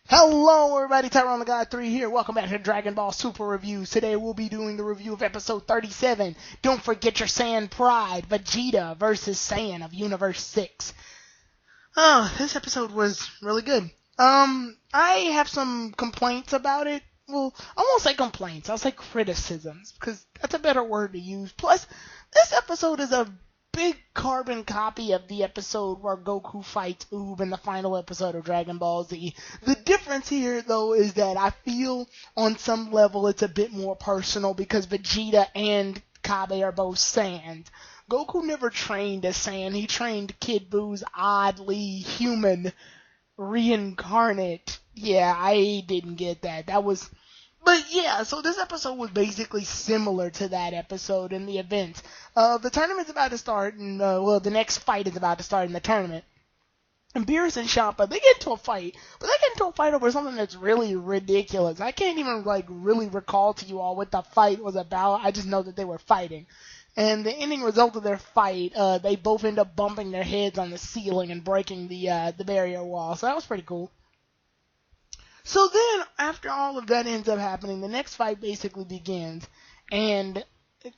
Hello everybody, Tyrone the God 3 here. Welcome back to Dragon Ball Super Reviews. Today we'll be doing the review of episode 37. Don't forget your Saiyan pride. Vegeta versus Saiyan of Universe 6. Oh, this episode was really good. I have some complaints about it. Well, I won't say complaints, I'll say criticisms, because that's a better word to use. Plus, this episode is a big carbon copy of the episode where Goku fights Oob in the final episode of Dragon Ball Z. The difference here, though, is that I feel on some level it's a bit more personal because Vegeta and Cabba are both Saiyans. Goku never trained as Saiyan. He trained Kid Buu's oddly human reincarnate. Yeah, I didn't get that. But yeah, so this episode was basically similar to that episode in the events. The tournament's about to start, and the next fight is about to start in the tournament. And Beerus and Champa, they get into a fight, but they get into a fight over something that's really ridiculous. I can't even really recall to you all what the fight was about. I just know that they were fighting. And the ending result of their fight, they both end up bumping their heads on the ceiling and breaking the barrier wall. So that was pretty cool. So then, after all of that ends up happening, the next fight basically begins, and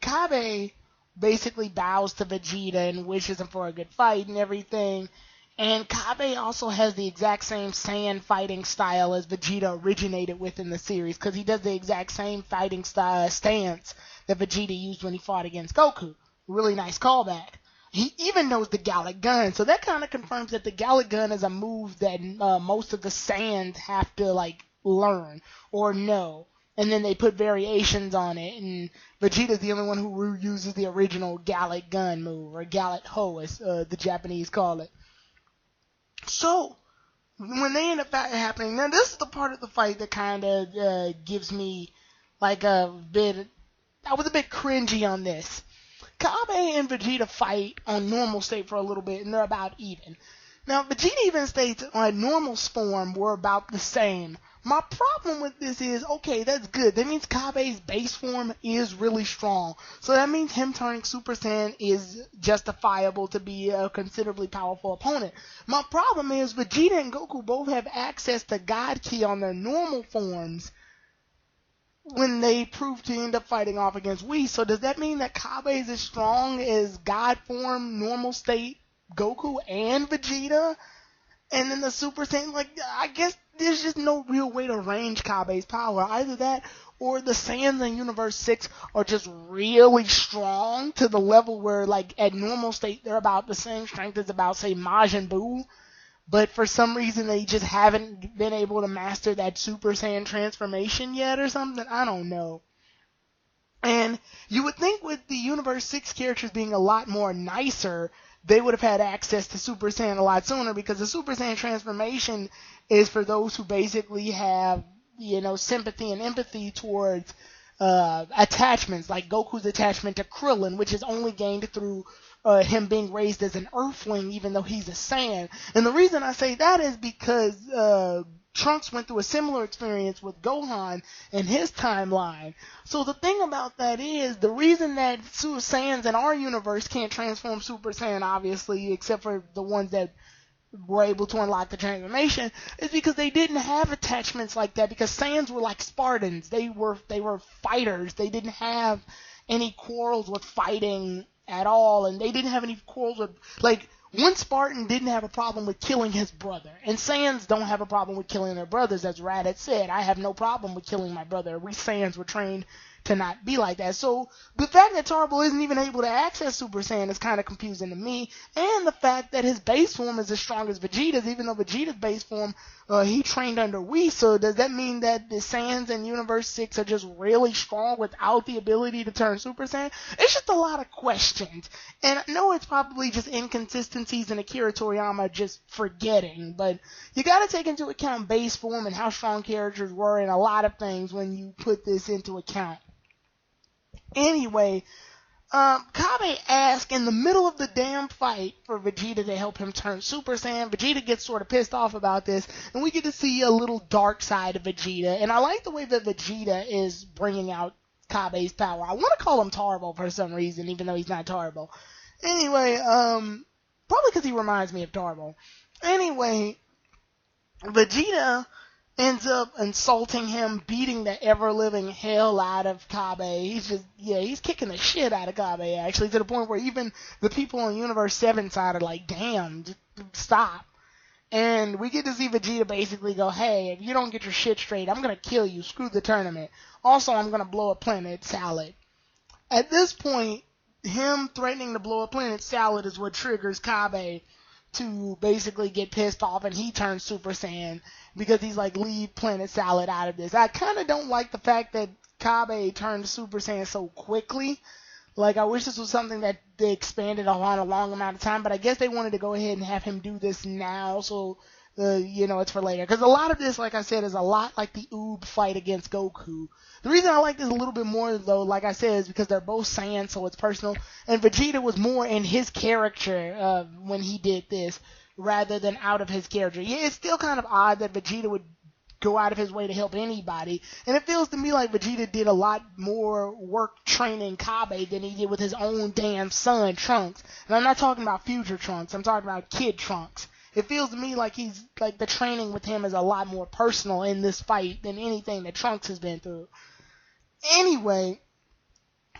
Cabbage basically bows to Vegeta and wishes him for a good fight and everything, and Cabbage also has the exact same Saiyan fighting style as Vegeta originated with in the series, because he does the exact same fighting stance that Vegeta used when he fought against Goku. Really nice callback. He even knows the Gallic Gun, so that kind of confirms that the Gallic Gun is a move that most of the Saiyans have to, learn or know. And then they put variations on it, and Vegeta's the only one who uses the original Gallic Gun move, or Gallic Ho, as the Japanese call it. So, when they end up happening, now this is the part of the fight that kind of gives me, I was a bit cringy on this. Cabba and Vegeta fight on normal state for a little bit, and they're about even. Now, Vegeta even states on normal form we're about the same. My problem with this is, okay, that's good. That means Cabba's base form is really strong. So that means him turning Super Saiyan is justifiable to be a considerably powerful opponent. My problem is Vegeta and Goku both have access to God Ki on their normal forms when they prove to end up fighting off against Whis. So does that mean that Cabba is as strong as God form, normal state, Goku and Vegeta? And then the Super Saiyan, I guess there's just no real way to range Cabba's power. Either that, or the Saiyans in Universe 6 are just really strong to the level where, at normal state, they're about the same strength as about, say, Majin Buu. But for some reason, they just haven't been able to master that Super Saiyan transformation yet or something. I don't know. And you would think with the Universe 6 characters being a lot more nicer, they would have had access to Super Saiyan a lot sooner, because the Super Saiyan transformation is for those who basically have, sympathy and empathy towards attachments, like Goku's attachment to Krillin, which is only gained through him being raised as an Earthling, even though he's a Saiyan. And the reason I say that is because Trunks went through a similar experience with Gohan in his timeline. So the thing about that is, the reason that Super Saiyans in our universe can't transform Super Saiyan, obviously, except for the ones that were able to unlock the transformation, is because they didn't have attachments like that, because Saiyans were like Spartans. They were fighters. They didn't have any quarrels with fighting at all, and they didn't have any quarrels with, one Spartan didn't have a problem with killing his brother, and Saiyans don't have a problem with killing their brothers, as Raditz said. I have no problem with killing my brother. We Saiyans were trained to not be like that. So the fact that Tarble isn't even able to access Super Saiyan is kind of confusing to me, and the fact that his base form is as strong as Vegeta's, even though Vegeta's base form, he trained under Whis. So does that mean that the Saiyans in Universe 6 are just really strong without the ability to turn Super Saiyan? It's just a lot of questions, and I know it's probably just inconsistencies in Akira Toriyama just forgetting, but you gotta take into account base form and how strong characters were and a lot of things when you put this into account. Anyway, Cabba asks in the middle of the damn fight for Vegeta to help him turn Super Saiyan. Vegeta gets sort of pissed off about this, and we get to see a little dark side of Vegeta. And I like the way that Vegeta is bringing out Cabba's power. I want to call him Tarbo for some reason, even though he's not Tarbo. Anyway, probably because he reminds me of Tarbo. Anyway, Vegeta ends up insulting him, beating the ever-living hell out of Cabba. He's kicking the shit out of Cabba, actually, to the point where even the people on Universe 7 side are like, damn, just stop. And we get to see Vegeta basically go, hey, if you don't get your shit straight, I'm going to kill you. Screw the tournament. Also, I'm going to blow a planet Salad. At this point, him threatening to blow a planet Salad is what triggers Cabba to basically get pissed off, and he turns Super Saiyan because he's like, leave Planet Salad out of this. I kind of don't like the fact that Cabba turned Super Saiyan so quickly. Like, I wish this was something that they expanded on a long amount of time, but I guess they wanted to go ahead and have him do this now, so, it's for later. Because a lot of this, like I said, is a lot like the Oob fight against Goku. The reason I like this a little bit more, though, like I said, is because they're both Saiyan, so it's personal. And Vegeta was more in his character when he did this, rather than out of his character. Yeah, it's still kind of odd that Vegeta would go out of his way to help anybody. And it feels to me like Vegeta did a lot more work training Cabba than he did with his own damn son, Trunks. And I'm not talking about future Trunks. I'm talking about kid Trunks. It feels to me like the training with him is a lot more personal in this fight than anything that Trunks has been through. Anyway,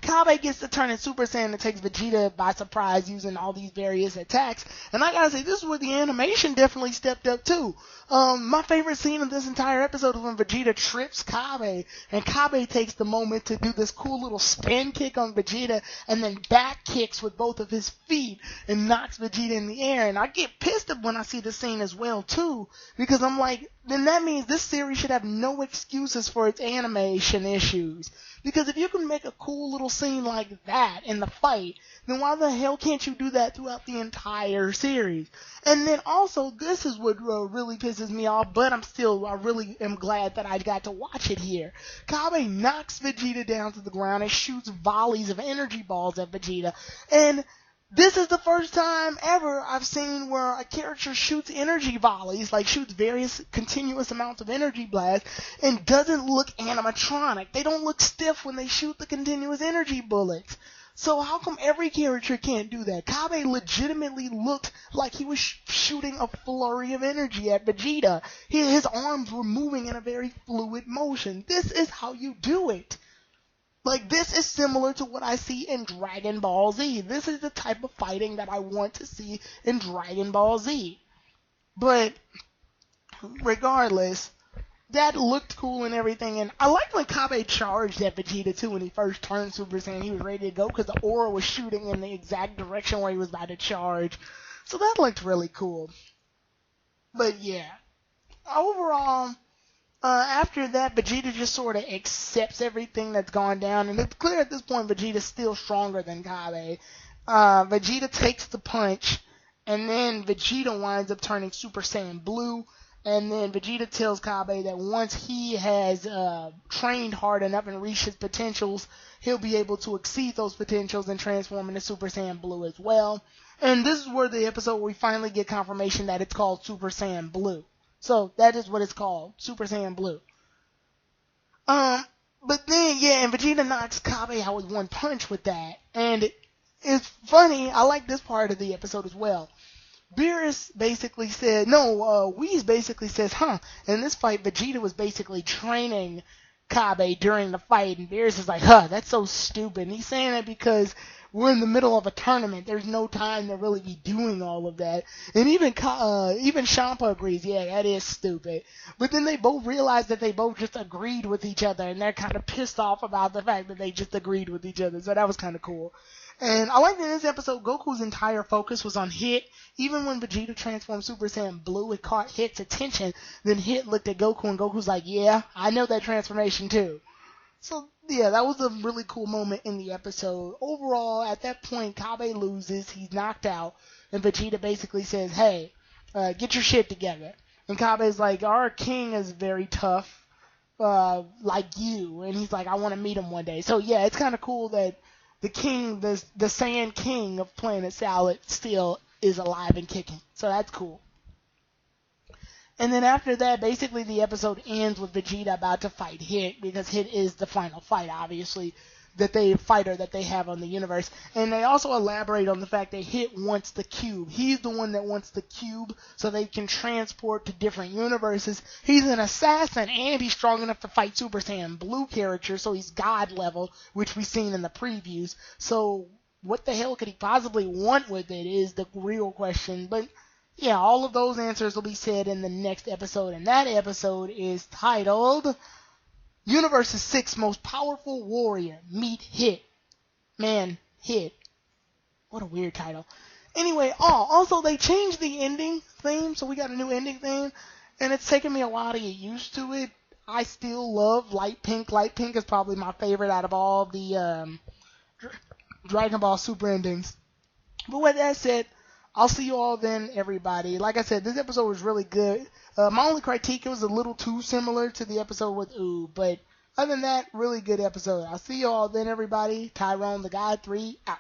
Cabba gets to turn in Super Saiyan and takes Vegeta by surprise using all these various attacks. And I gotta say, this is where the animation definitely stepped up too. My favorite scene of this entire episode is when Vegeta trips Cabba, and Cabba takes the moment to do this cool little spin kick on Vegeta, and then back kicks with both of his feet and knocks Vegeta in the air. And I get pissed when I see this scene as well too, because I'm like, then that means this series should have no excuses for its animation issues. Because if you can make a cool little scene like that in the fight, then why the hell can't you do that throughout the entire series? And then also, this is what really pisses me off, but I really am glad that I got to watch it here. Cabba knocks Vegeta down to the ground and shoots volleys of energy balls at Vegeta. And this is the first time ever I've seen where a character shoots energy volleys, like shoots various continuous amounts of energy blasts, and doesn't look animatronic. They don't look stiff when they shoot the continuous energy bullets. So how come every character can't do that? Cabba legitimately looked like he was shooting a flurry of energy at Vegeta. His arms were moving in a very fluid motion. This is how you do it. Like, this is similar to what I see in Dragon Ball Z. This is the type of fighting that I want to see in Dragon Ball Z. But, regardless, that looked cool and everything. And I liked when Cabba charged at Vegeta, too, when he first turned Super Saiyan. He was ready to go because the aura was shooting in the exact direction where he was about to charge. So that looked really cool. But, yeah. Overall, after that, Vegeta just sort of accepts everything that's gone down, and it's clear at this point Vegeta's still stronger than Cabba. Vegeta takes the punch, and then Vegeta winds up turning Super Saiyan Blue, and then Vegeta tells Cabba that once he has trained hard enough and reached his potentials, he'll be able to exceed those potentials and transform into Super Saiyan Blue as well. And this is where the episode where we finally get confirmation that it's called Super Saiyan Blue. So, that is what it's called, Super Saiyan Blue. But then, yeah, and Vegeta knocks Cabba out with one punch with that. And it's funny, I like this part of the episode as well. Whis basically says, in this fight, Vegeta was basically training Cabba during the fight, and Whis is like, that's so stupid. And he's saying that because we're in the middle of a tournament. There's no time to really be doing all of that. And even Champa agrees, yeah, that is stupid. But then they both realize that they both just agreed with each other, and they're kind of pissed off about the fact that they just agreed with each other. So that was kind of cool. And I like that in this episode, Goku's entire focus was on Hit. Even when Vegeta transformed Super Saiyan Blue, it caught Hit's attention. Then Hit looked at Goku, and Goku's like, yeah, I know that transformation too. So, yeah, that was a really cool moment in the episode. Overall, at that point, Cabba loses. He's knocked out. And Vegeta basically says, hey, get your shit together. And Cabba's like, our king is very tough, like you. And he's like, I want to meet him one day. So, yeah, it's kind of cool that the king, the Saiyan king of Planet Salad still is alive and kicking. So that's cool. And then after that, basically the episode ends with Vegeta about to fight Hit, because Hit is the final fight, obviously. fighter that they have on the universe. And they also elaborate on the fact that Hit wants the cube. He's the one that wants the cube so they can transport to different universes. He's an assassin and he's strong enough to fight Super Saiyan Blue characters, so he's God level, which we've seen in the previews. So what the hell could he possibly want with it is the real question. But yeah, all of those answers will be said in the next episode, and that episode is titled Universe's 6th Most Powerful Warrior, Meet Hit. Man, Hit. What a weird title. Anyway, also they changed the ending theme, so we got a new ending theme, and it's taken me a while to get used to it. I still love Light Pink. Light Pink is probably my favorite out of all the Dragon Ball Super endings. But with that said, I'll see you all then, everybody. Like I said, this episode was really good. My only critique, it was a little too similar to the episode with Ooh, but other than that, really good episode. I'll see you all then, everybody. Tyrone the God 3 out.